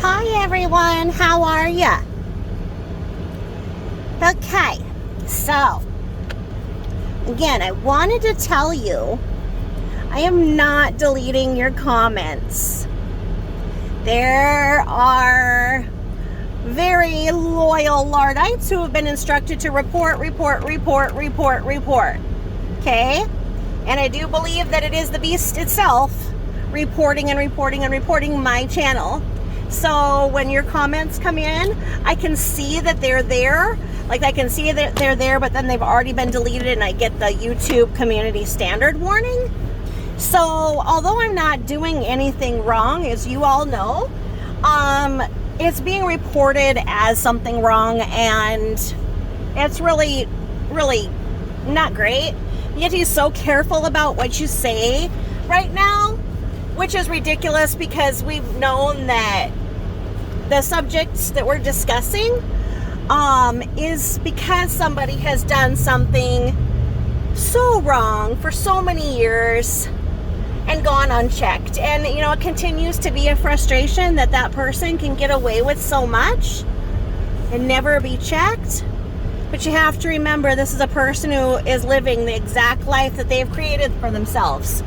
Hi everyone, how are ya? Okay, so again, I wanted to tell you I am not deleting your comments. There are very loyal Lardites who have been instructed to report. Okay? And I do believe that it is the beast itself reporting my channel. So when your comments come in, I can see that they're there. Like I can see that they're there, but then they've already been deleted and I get the YouTube community standard warning. So although I'm not doing anything wrong, as you all know, it's being reported as something wrong, and it's really not great. You have to be so careful about what you say right now, which is ridiculous because we've known that the subjects that we're discussing is because somebody has done something so wrong for so many years and gone unchecked. And, you know, it continues to be a frustration that that person can get away with so much and never be checked. But you have to remember, this is a person who is living the exact life that they've created for themselves.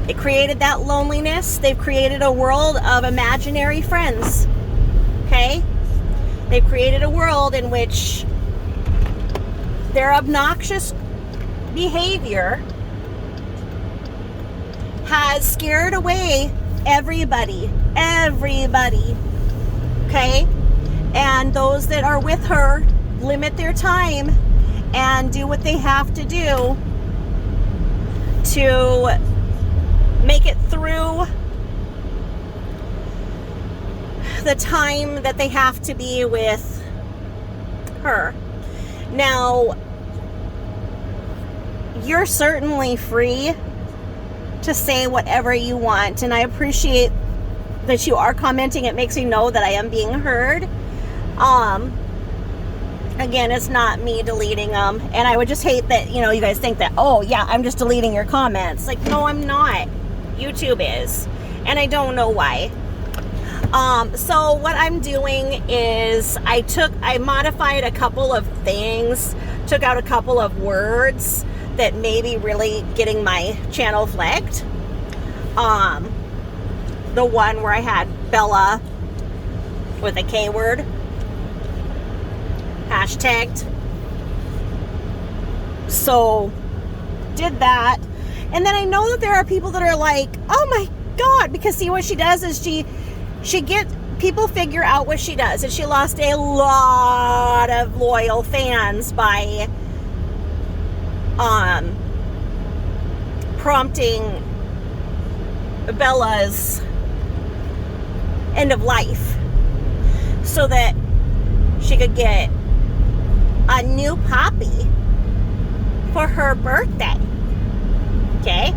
They created that loneliness. They've created a world of imaginary friends. Okay? They've created a world in which their obnoxious behavior has scared away everybody, okay? And those that are with her limit their time and do what they have to do to make it through the time that they have to be with her. Now, you're certainly free to say whatever you want, and I appreciate that you are commenting. It makes me know that I am being heard. Again, it's not me deleting them, and I would just hate that, you know, you guys think that, oh yeah, I'm just deleting your comments. Like, no, I'm not. YouTube is, and I don't know why. So what I'm doing is I modified a couple of things, took out a couple of words that may be really getting my channel flagged. The one where I had Bella with a K word hashtagged. So did that. And then I know that there are people that are like, oh my God, because see what she does is she gets people figure out what she does, and she lost a lot of loyal fans by prompting Bella's end of life so that she could get a new puppy for her birthday. Okay?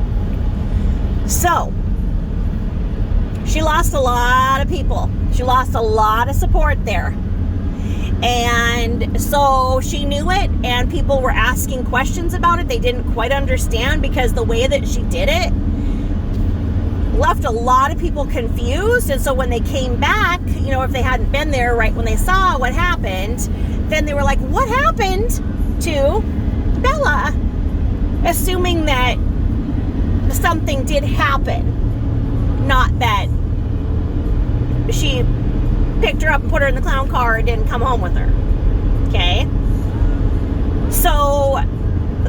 So she lost a lot of people. She lost a lot of support there. And so she knew it, and people were asking questions about it. They didn't quite understand because the way that she did it left a lot of people confused. And so when they came back, you know, if they hadn't been there right when they saw what happened, then they were like, what happened to Bella? Assuming that something did happen, not that she picked her up and put her in the clown car and didn't come home with her. Okay? So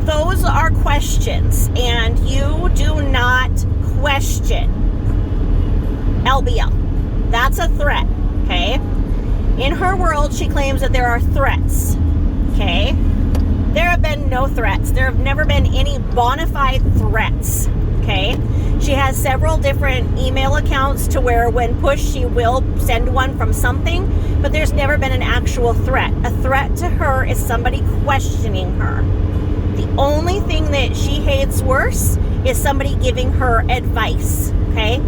those are questions, and you do not question LBL. That's a threat. Okay? In her world, she claims that there are threats. Okay? There have been no threats. There have never been any bona fide threats. Okay? She has several different email accounts to where when pushed, she will send one from something, but there's never been an actual threat. A threat to her is somebody questioning her. The only thing that she hates worse is somebody giving her advice. Okay?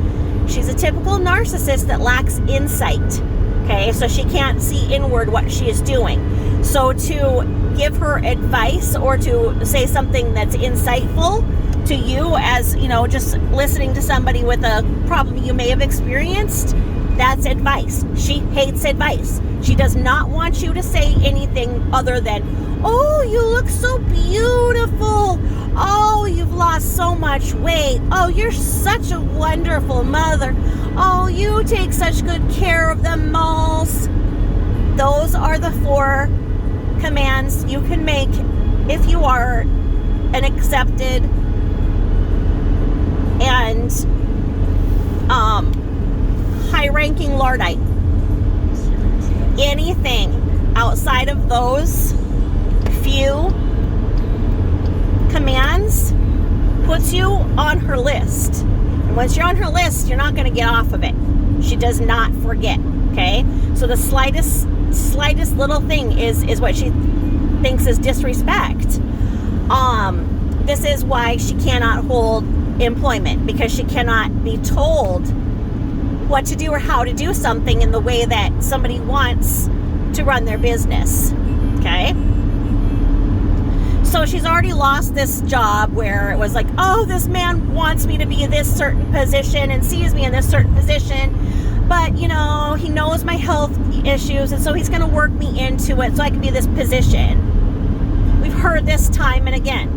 She's a typical narcissist that lacks insight. Okay? So she can't see inward what she is doing. So to give her advice or to say something that's insightful to you, as you know, just listening to somebody with a problem you may have experienced, That's advice. She hates advice. She does not want you to say anything other than, oh, you look so beautiful. Oh, you've lost so much weight. Oh, you're such a wonderful mother. Oh, you take such good care of them moles. Those are the 4 commands you can make if you are an accepted and high-ranking Lordite. Anything outside of those few commands puts you on her list. And once you're on her list, you're not going to get off of it. She does not forget, okay? So the slightest little thing is what she thinks is disrespect. This is why she cannot hold employment, because she cannot be told what to do or how to do something in the way that somebody wants to run their business, okay? So she's already lost this job where it was like, oh, this man wants me to be in this certain position and sees me in this certain position, but, you know, he knows my health issues, and so he's going to work me into it so I can be this position. We've heard this time and again.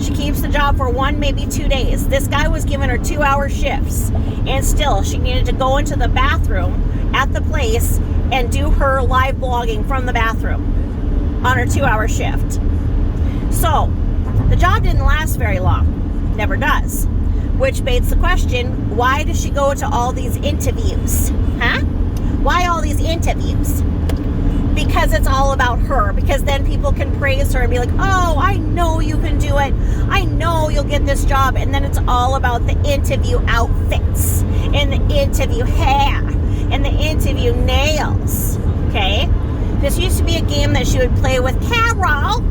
She keeps the job for 1, maybe 2 days. This guy was giving her 2-hour shifts, and still she needed to go into the bathroom at the place and do her live blogging from the bathroom on her 2-hour shift. So the job didn't last very long. Never does. Which begs the question, why does she go to all these interviews? Huh? Why all these interviews? Because it's all about her. Because then people can praise her and be like, oh, I know you can do it. I know you'll get this job. And then it's all about the interview outfits and the interview hair and the interview nails. Okay? This used to be a game that she would play with Carol.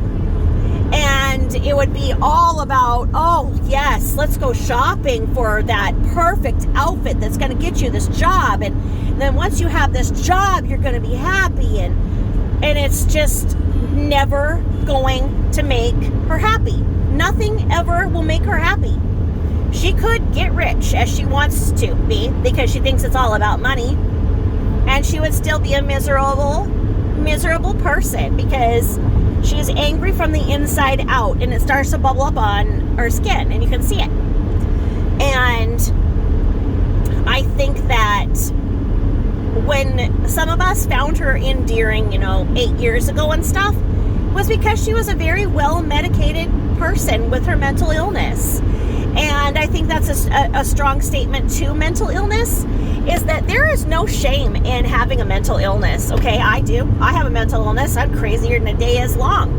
And it would be all about, oh, yes, let's go shopping for that perfect outfit that's going to get you this job. And then once you have this job, you're going to be happy. And it's just never going to make her happy. Nothing ever will make her happy. She could get rich as she wants to be because she thinks it's all about money. And she would still be a miserable person because she's angry from the inside out, and it starts to bubble up on her skin, and you can see it. And I think that when some of us found her endearing, 8 years ago and stuff, was because she was a very well-medicated person with her mental illness. And I think that's a strong statement to mental illness, is that there is no shame in having a mental illness, okay? I do. I have a mental illness. I'm crazier than a day is long,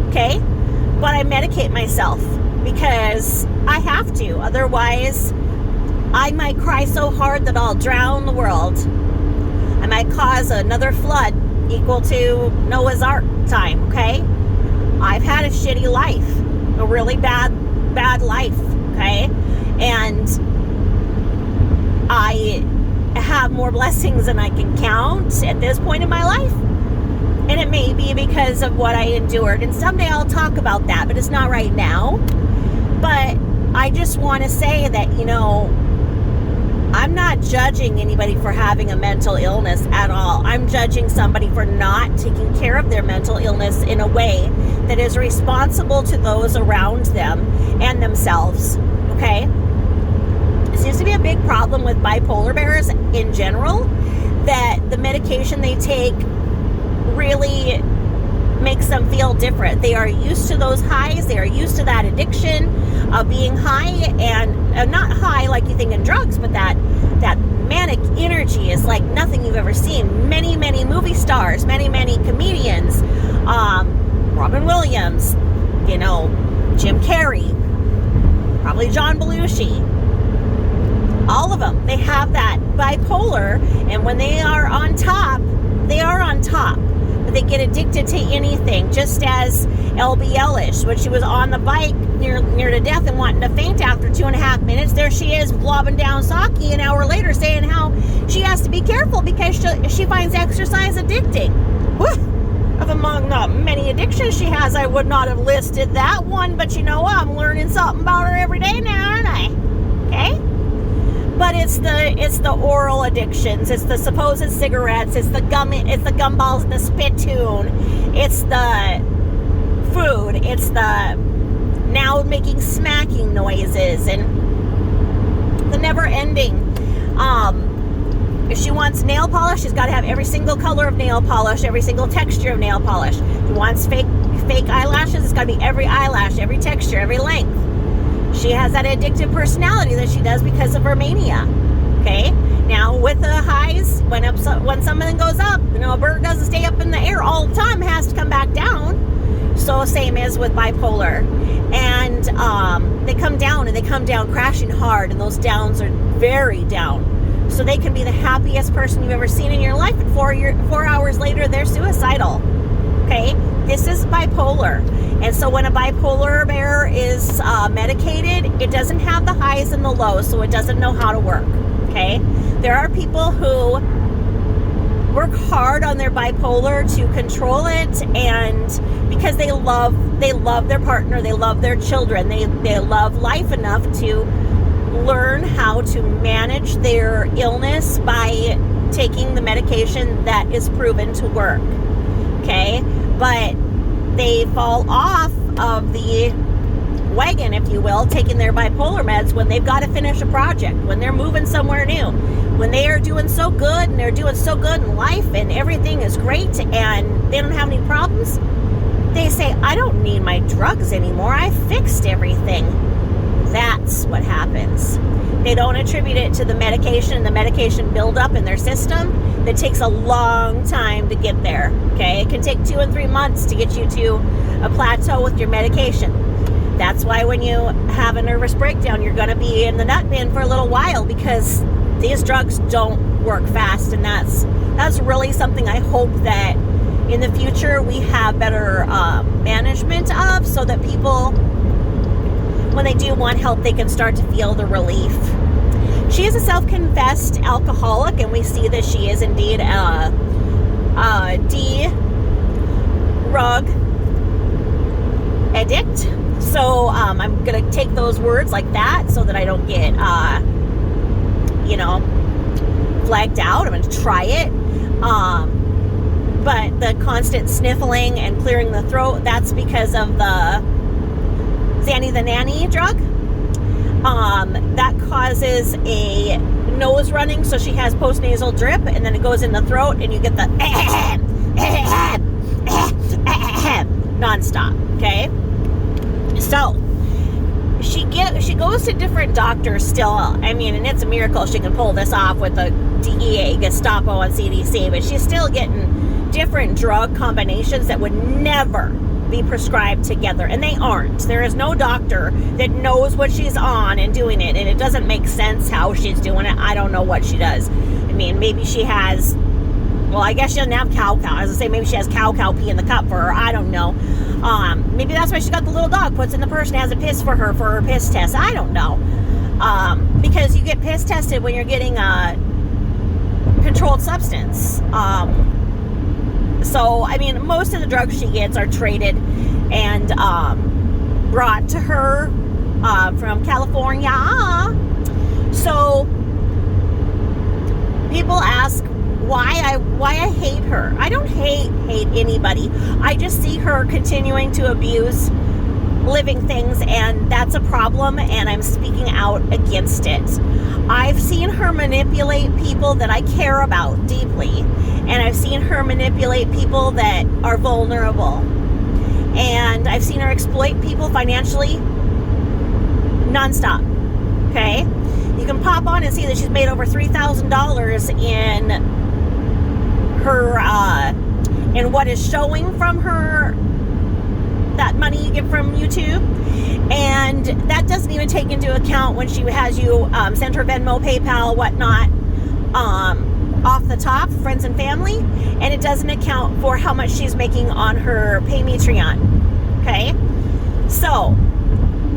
okay? But I medicate myself because I have to. Otherwise, I might cry so hard that I'll drown the world. I might cause another flood equal to Noah's Ark time, okay? I've had a shitty life, a really bad life, okay? And I have more blessings than I can count at this point in my life. And it may be because of what I endured. And someday I'll talk about that, but it's not right now. But I just want to say that, I'm not judging anybody for having a mental illness at all. I'm judging somebody for not taking care of their mental illness in a way that is responsible to those around them and themselves, okay? It seems to be a big problem with bipolar bearers in general, that the medication they take really makes them feel different. They are used to those highs. They are used to that addiction of being high, and not high like you think in drugs, but that manic energy is like nothing you've ever seen. Many movie stars, many comedians, Robin Williams, Jim Carrey, probably John Belushi, all of them, they have that bipolar, and when they are on top, they are on top. But they get addicted to anything, just as LBL-ish, when she was on the bike near to death and wanting to faint after 2.5 minutes. There she is blobbing down sake an hour later saying how she has to be careful because she finds exercise addicting. Of among the many addictions she has, I would not have listed that one, but I'm learning something about her every day now, aren't I? Okay? But it's the oral addictions, it's the supposed cigarettes, it's the gumballs and the spittoon, it's the food, it's the now making smacking noises, and the never ending. If she wants nail polish, she's got to have every single color of nail polish, every single texture of nail polish. If she wants fake eyelashes, it's got to be every eyelash, every texture, every length. She has that addictive personality that she does because of her mania. Okay? Now, with the highs, when something goes up, a bird doesn't stay up in the air all the time, it has to come back down. So same as with bipolar. And they come down, and they come down crashing hard, and those downs are very down. So they can be the happiest person you've ever seen in your life, and 4 hours later, they're suicidal. Okay? This is bipolar. And so when a bipolar bear is medicated, it doesn't have the highs and the lows, so it doesn't know how to work. Okay? There are people who work hard on their bipolar to control it, and because they love their partner, they love their children, they love life enough to learn how to manage their illness by taking the medication that is proven to work. Okay? But they fall off of the wagon, if you will, taking their bipolar meds when they've got to finish a project, when they're moving somewhere new, when they are doing so good and they're doing so good in life and everything is great and they don't have any problems. They say, I don't need my drugs anymore. I fixed everything. That's what happens. They don't attribute it to the medication and the medication buildup in their system. That takes a long time to get there. Okay, it can take 2 and 3 months to get you to a plateau with your medication. That's why when you have a nervous breakdown, you're going to be in the nut bin for a little while, because these drugs don't work fast, and that's really something I hope that in the future we have better management of, so that people, when they do want help, they can start to feel the relief. She is a self-confessed alcoholic, and we see that she is indeed a drug addict. So I'm going to take those words like that so that I don't get, flagged out. I'm going to try it. But the constant sniffling and clearing the throat, that's because of the Zanny the Nanny drug. That causes a nose running, so she has postnasal drip, and then it goes in the throat, and you get the nonstop. Okay, so she goes to different doctors still. I mean, and it's a miracle she can pull this off with the DEA, Gestapo, and CDC, but she's still getting different drug combinations that would never be prescribed together, and they aren't. There is no doctor that knows what she's on and doing it, and it doesn't make sense how she's doing it. I don't know what she does. I mean, maybe she has, well, I guess she doesn't have cow. As I say, maybe she has cow pee in the cup for her. I don't know. Maybe that's why she got the little dog, puts in the purse and has a piss for her piss test. I don't know. Because you get piss tested when you're getting a controlled substance. So, I mean, most of the drugs she gets are traded and brought to her from California. So, people ask why I hate her. I don't hate anybody. I just see her continuing to abuse living things, and that's a problem, and I'm speaking out against it. I've seen her manipulate people that I care about deeply, and I've seen her manipulate people that are vulnerable, and I've seen her exploit people financially nonstop. Okay, you can pop on and see that she's made over $3,000 in her in what is showing from her, that money you get from YouTube. And that doesn't even take into account when she has you send her Venmo, PayPal, whatnot, off the top, friends and family. And it doesn't account for how much she's making on her PayMetreon. Okay? So,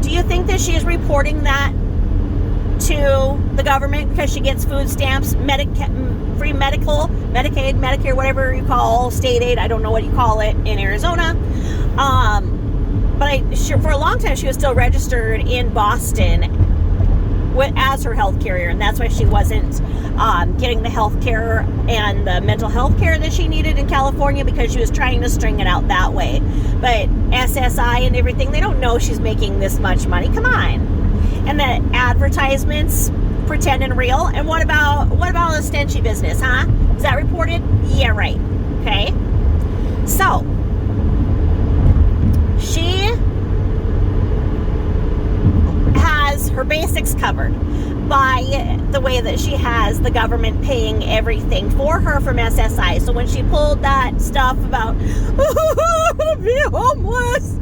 do you think that she is reporting that to the government because she gets food stamps, free medical, Medicaid, Medicare, whatever you call, state aid, I don't know what you call it in Arizona. But for a long time she was still registered in Boston as her health carrier, and that's why she wasn't getting the health care and the mental health care that she needed in California, because she was trying to string it out that way. But SSI and everything, they don't know she's making this much money. Come on. And the advertisements, pretend and real. And what about the Stenchy business, huh? Is that reported? Yeah, right. Okay. So she has her basics covered by the way that she has the government paying everything for her from SSI. So when she pulled that stuff about be homeless,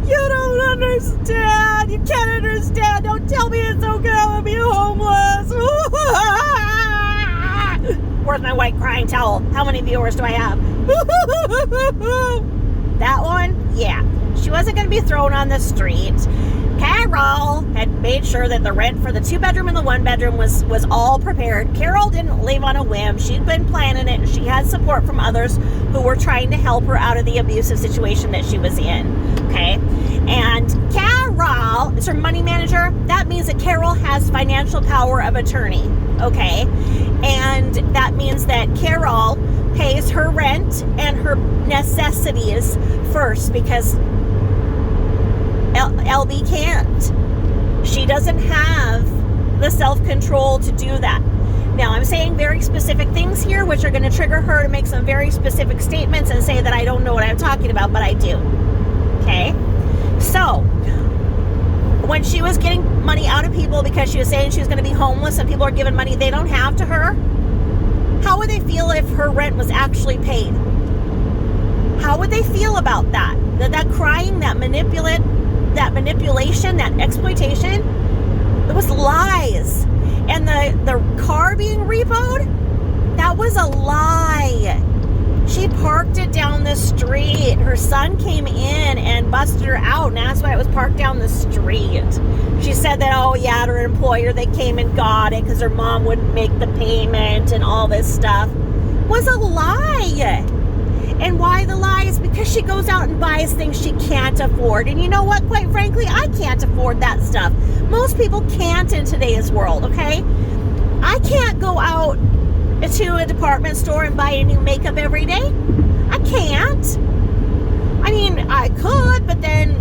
you don't understand. You can't understand. Don't tell me it's okay to be homeless. Where's my white crying towel? How many viewers do I have? That one? Yeah. She wasn't going to be thrown on the street. Carol had made sure that the rent for the 2-bedroom and the 1-bedroom was all prepared. Carol didn't leave on a whim. She'd been planning it. She had support from others who were trying to help her out of the abusive situation that she was in. Okay? And Carol is her money manager. That means that Carol has financial power of attorney. Okay? And that means that Carol pays her rent and her necessities first, because LB can't. She doesn't have the self-control to do that. Now, I'm saying very specific things here, which are going to trigger her to make some very specific statements and say that I don't know what I'm talking about, but I do. Okay? So, when she was getting money out of people because she was saying she was going to be homeless and people are giving money they don't have to her, how would they feel if her rent was actually paid? How would they feel about that? That crying, that manipulation, that exploitation, it was lies. And the car being repoed, that was a lie. She parked it down the street. Her son came in and busted her out, and that's why it was parked down the street. She said that, oh yeah, her employer, they came and got it because her mom wouldn't make the payment and all this stuff. It was a lie. And why the lie is because she goes out and buys things she can't afford. And you know what? Quite frankly, I can't afford that stuff. Most people can't in today's world, okay? I can't go out to a department store and buy a new makeup every day. I can't. I mean, I could, but then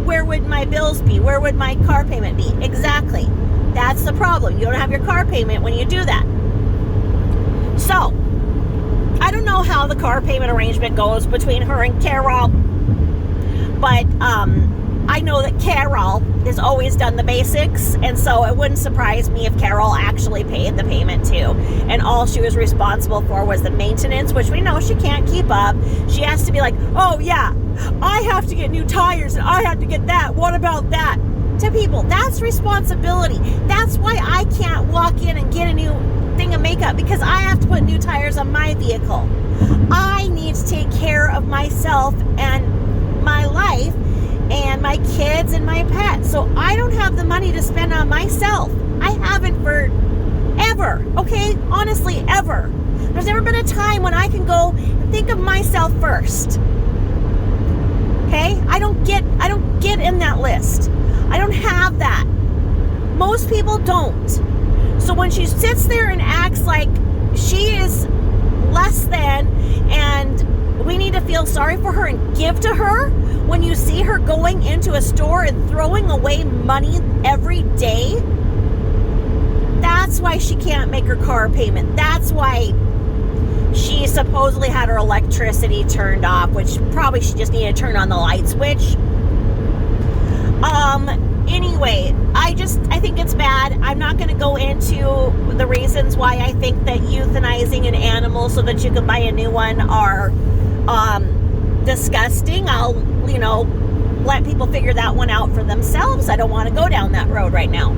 where would my bills be? Where would my car payment be? Exactly. That's the problem. You don't have your car payment when you do that. So, I don't know how the car payment arrangement goes between her and Carol, but I know that Carol has always done the basics, and so it wouldn't surprise me if Carol actually paid the payment too, and all she was responsible for was the maintenance, which we know she can't keep up. She has to be like, oh yeah, I have to get new tires and I have to get that, what about that? To people, that's responsibility. That's why I can't walk in and get a new thing of makeup, because I have to put new tires on my vehicle. I need to take care of myself and my life and my kids and my pets. So I don't have the money to spend on myself. I haven't for ever, okay? Honestly, ever. There's never been a time when I can go and think of myself first. Okay? I don't get in that list. I don't have that. Most people don't. So when she sits there and acts like she is less than and we need to feel sorry for her and give to her, when you see her going into a store and throwing away money every day, that's why she can't make her car payment. That's why she supposedly had her electricity turned off, which probably she just needed to turn on the light switch. Anyway, I think it's bad. I'm not going to go into the reasons why I think that euthanizing an animal so that you can buy a new one are disgusting. I'll, let people figure that one out for themselves. I don't want to go down that road right now.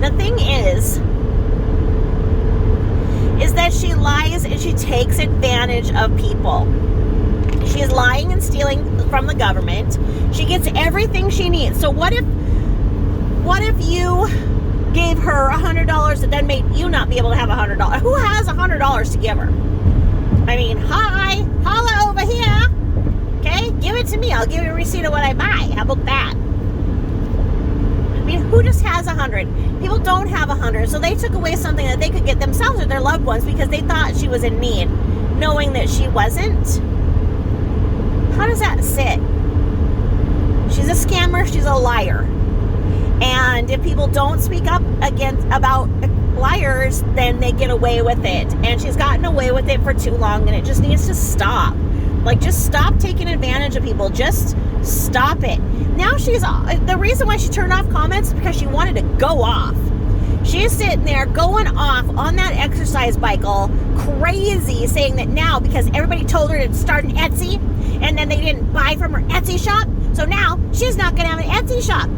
The thing is that she lies and she takes advantage of people. She is lying and stealing from the government. She gets everything she needs. So what if you gave her $100 that then made you not be able to have $100? Who has $100 to give her? I mean, holla over here. Okay, Give it to me. I'll give you a receipt of what I buy. How about that? I mean, who just has 100? People don't have 100, so they took away something that they could get themselves or their loved ones because they thought she was in need, knowing that she wasn't. How does that sit? She's a scammer. She's a liar. And if people don't speak up about liars, then they get away with it. And she's gotten away with it for too long, and it just needs to stop. Like, just stop taking advantage of people. Just stop it. Now the reason why she turned off comments is because she wanted to go off. She's sitting there going off on that exercise bike all crazy, saying that now because everybody told her to start an Etsy and then they didn't buy from her Etsy shop, so now she's not going to have an Etsy shop.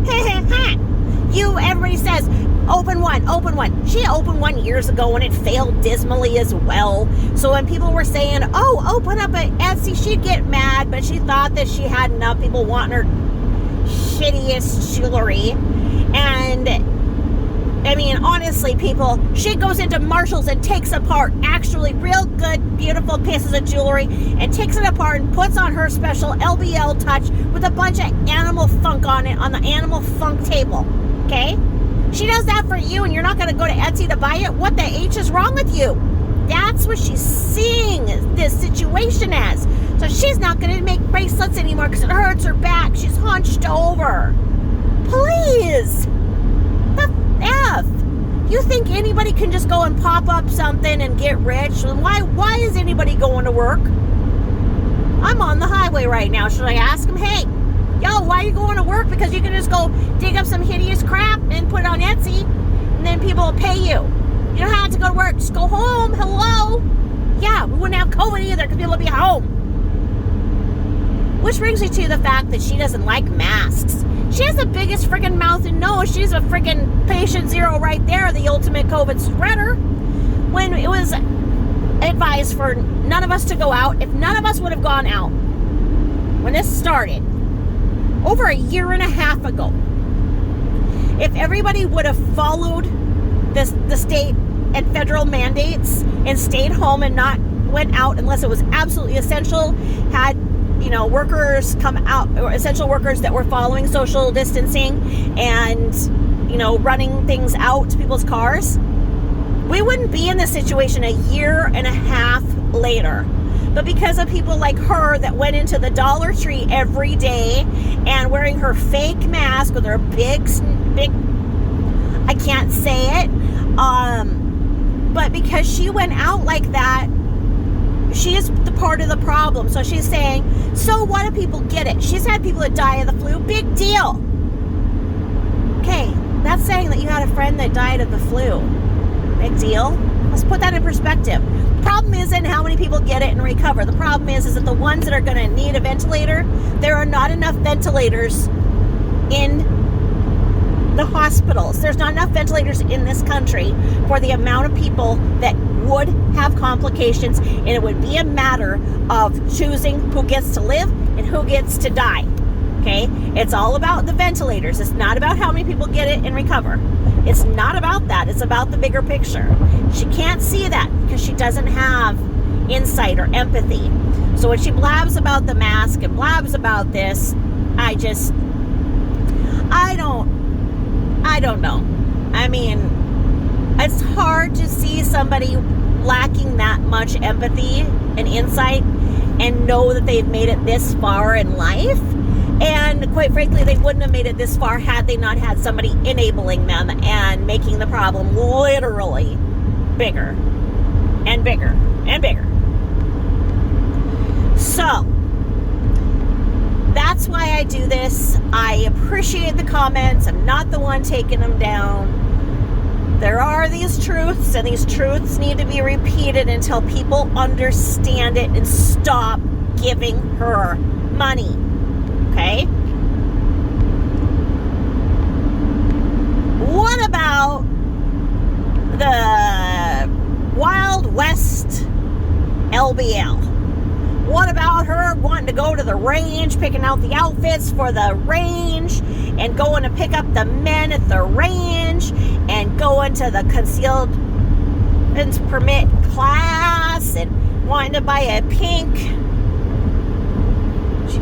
Everybody says, open one. She opened one years ago and it failed dismally as well. So when people were saying, oh, open up an Etsy, she'd get mad, but she thought that she had enough people wanting her shittiest jewelry. And I mean, honestly, people, she goes into Marshall's and takes apart actually real good, beautiful pieces of jewelry and takes it apart and puts on her special LBL touch with a bunch of animal funk on it on the animal funk table. Okay? She does that for you and you're not going to go to Etsy to buy it? What the H is wrong with you? That's what she's seeing this situation as. So she's not going to make bracelets anymore because it hurts her back. She's hunched over. Please. The F. You think anybody can just go and pop up something and get rich? Why is anybody going to work? I'm on the highway right now. Should I ask him, hey, yo, why are you going to work? Because you can just go dig up some hideous crap and put it on Etsy, and then people will pay you. You don't have to go to work. Just go home. Hello? Yeah, we wouldn't have COVID either because people would be home. Which brings me to the fact that she doesn't like masks. She has the biggest friggin' mouth and nose. She's a friggin' patient zero right there, the ultimate COVID spreader. When it was advised for none of us to go out, if none of us would have gone out when this started, over a year and a half ago, if everybody would have followed the state and federal mandates and stayed home and not went out unless it was absolutely essential, had workers come out, or essential workers that were following social distancing and running things out to people's cars, we wouldn't be in this situation a year and a half later. But because of people like her that went into the Dollar Tree every day and wearing her fake mask with her big, I can't say it, but because she went out like that, she is the part of the problem. So she's saying, so what do people get it? She's had people that die of the flu. Big deal. Okay, that's saying that you had a friend that died of the flu. Big deal. Let's put that in perspective. The problem isn't how many people get it and recover. The problem is that the ones that are going to need a ventilator, there are not enough ventilators in the hospitals. There's not enough ventilators in this country for the amount of people that would have complications, and it would be a matter of choosing who gets to live and who gets to die. Okay? It's all about the ventilators. It's not about how many people get it and recover. It's not about that. It's about the bigger picture. She can't see that because she doesn't have insight or empathy. So when she blabs about the mask and blabs about this, I don't know. I mean, it's hard to see somebody lacking that much empathy and insight and know that they've made it this far in life. And quite frankly, they wouldn't have made it this far had they not had somebody enabling them and making the problem literally bigger and bigger and bigger. So that's why I do this. I appreciate the comments. I'm not the one taking them down. There are these truths, and these truths need to be repeated until people understand it and stop giving her money. Okay? What about the Wild West LBL? What about her wanting to go to the range, picking out the outfits for the range, and going to pick up the men at the range, and going to the concealed permit class, and wanting to buy a pink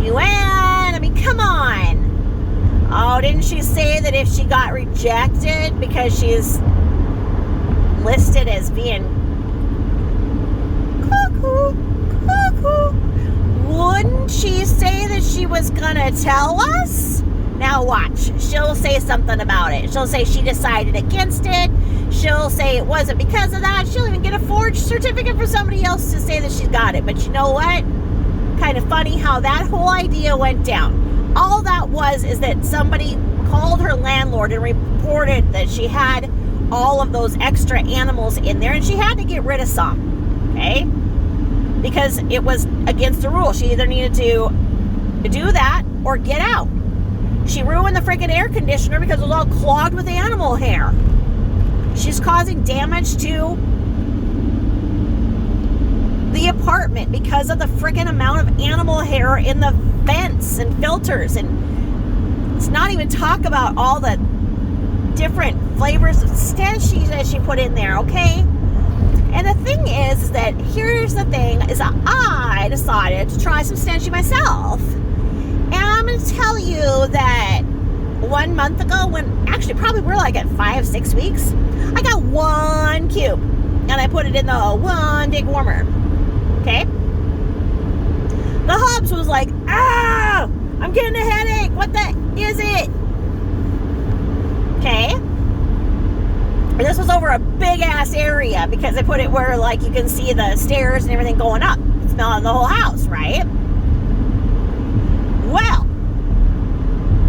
you in? I mean, come on. Oh, didn't she say that if she got rejected because she's listed as being cuckoo, wouldn't she say that she was gonna tell us? Now watch. She'll say something about it. She'll say she decided against it. She'll say it wasn't because of that. She'll even get a forged certificate for somebody else to say that she's got it. But you know what? Kind of funny how that whole idea went down. All that is that somebody called her landlord and reported that she had all of those extra animals in there, and she had to get rid of some, okay? Because it was against the rule. She either needed to do that or get out. She ruined the freaking air conditioner because it was all clogged with animal hair. She's causing damage to the apartment because of the freaking amount of animal hair in the vents and filters. And let's not even talk about all the different flavors of stench that she put in there, okay? And the thing is that here's the thing, is that I decided to try some stenchy myself. And I'm going to tell you that 1 month ago, when actually probably we're like at 5-6 weeks, I got 1 cube and I put it in the 1 dig warmer. Okay? The hubs was like, ah, I'm getting a headache. What the is it? Okay? And this was over a big ass area because they put it where like you can see the stairs and everything going up, smelling the whole house, right? Well,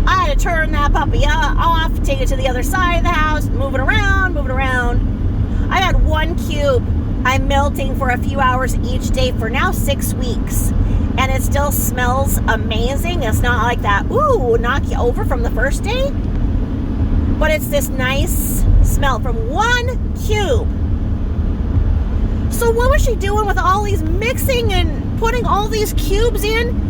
I had to turn that puppy off, take it to the other side of the house, move it around. I had 1 cube. I'm melting for a few hours each day for now 6 weeks. And it still smells amazing. It's not like that, ooh, knock you over from the first day. But it's this nice smell from 1 cube. So what was she doing with all these mixing and putting all these cubes in?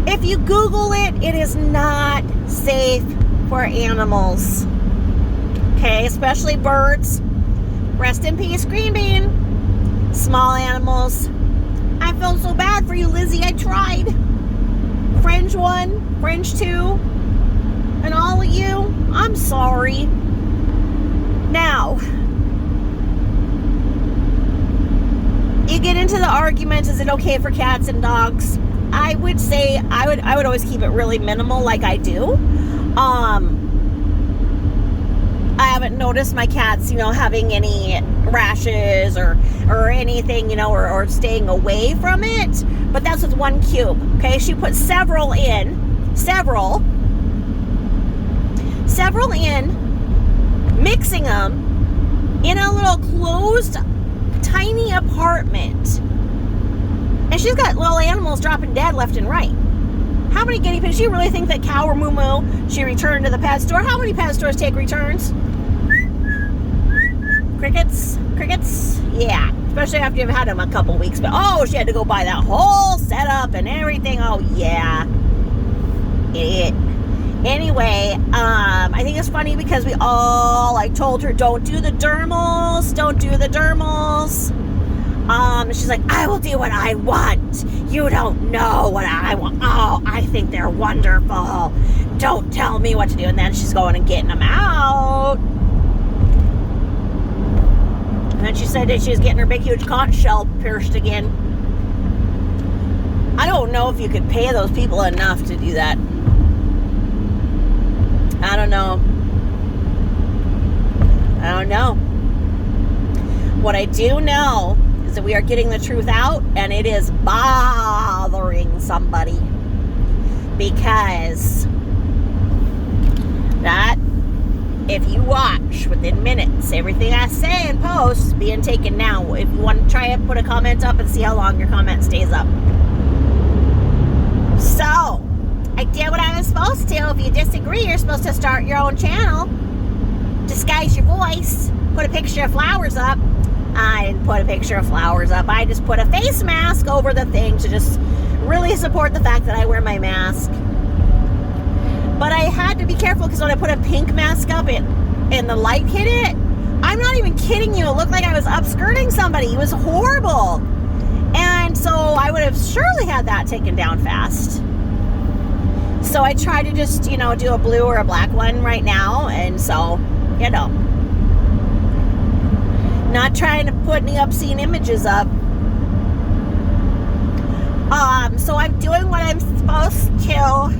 If you Google it, it is not safe for animals. Okay, especially birds. Rest in peace, green bean. Small animals. I felt so bad for you, Lizzie. I tried. Fringe 1, Fringe 2, and all of you, I'm sorry. Now, you get into the argument, is it okay for cats and dogs? I would say I would always keep it really minimal like I do. I haven't noticed my cats, having any rashes or anything, or staying away from it. But that's with 1 cube. Okay, she put several in, mixing them in a little closed, tiny apartment. And she's got little animals dropping dead left and right. How many guinea pigs? Do you really think that Cow or Moo Moo, she returned to the pet store? How many pet stores take returns? Crickets? Yeah. Especially after you've had them a couple weeks. But, oh, she had to go buy that whole setup and everything. Oh, yeah. Idiot. Anyway, I think it's funny because we all, told her, don't do the dermals. She's like, I will do what I want. You don't know what I want. Oh, I think they're wonderful. Don't tell me what to do. And then she's going and getting them out. And then she said that she was getting her big, huge conch shell pierced again. I don't know if you could pay those people enough to do that. I don't know. What I do know is that we are getting the truth out, and it is bothering somebody, because that, if you watch within minutes, everything I say and post is being taken now. If you want to try it, put a comment up and see how long your comment stays up. So, I did what I was supposed to. If you disagree, you're supposed to start your own channel. Disguise your voice. Put a picture of flowers up. I didn't put a picture of flowers up. I just put a face mask over the thing to just really support the fact that I wear my mask. But I had to be careful because when I put a pink mask up and the light hit it, I'm not even kidding you. It looked like I was upskirting somebody. It was horrible. And And so I would have surely had that taken down fast. So I try to just, do a blue or a black one right now. And so, not trying to put any obscene images up. So I'm doing what I'm supposed to.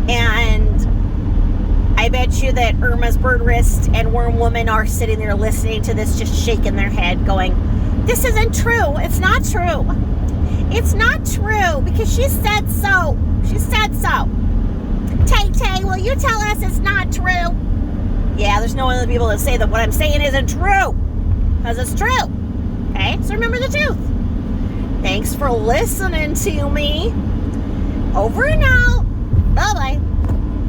And I bet you that Irma's Bird Wrist and Worm Woman are sitting there listening to this, just shaking their head, going, this isn't true. It's not true. It's not true because she said so. She said so. Tay, will you tell us it's not true? Yeah, there's no other people that say that what I'm saying isn't true. Because it's true. Okay? So remember the truth. Thanks for listening to me. Over and out. Bye-bye.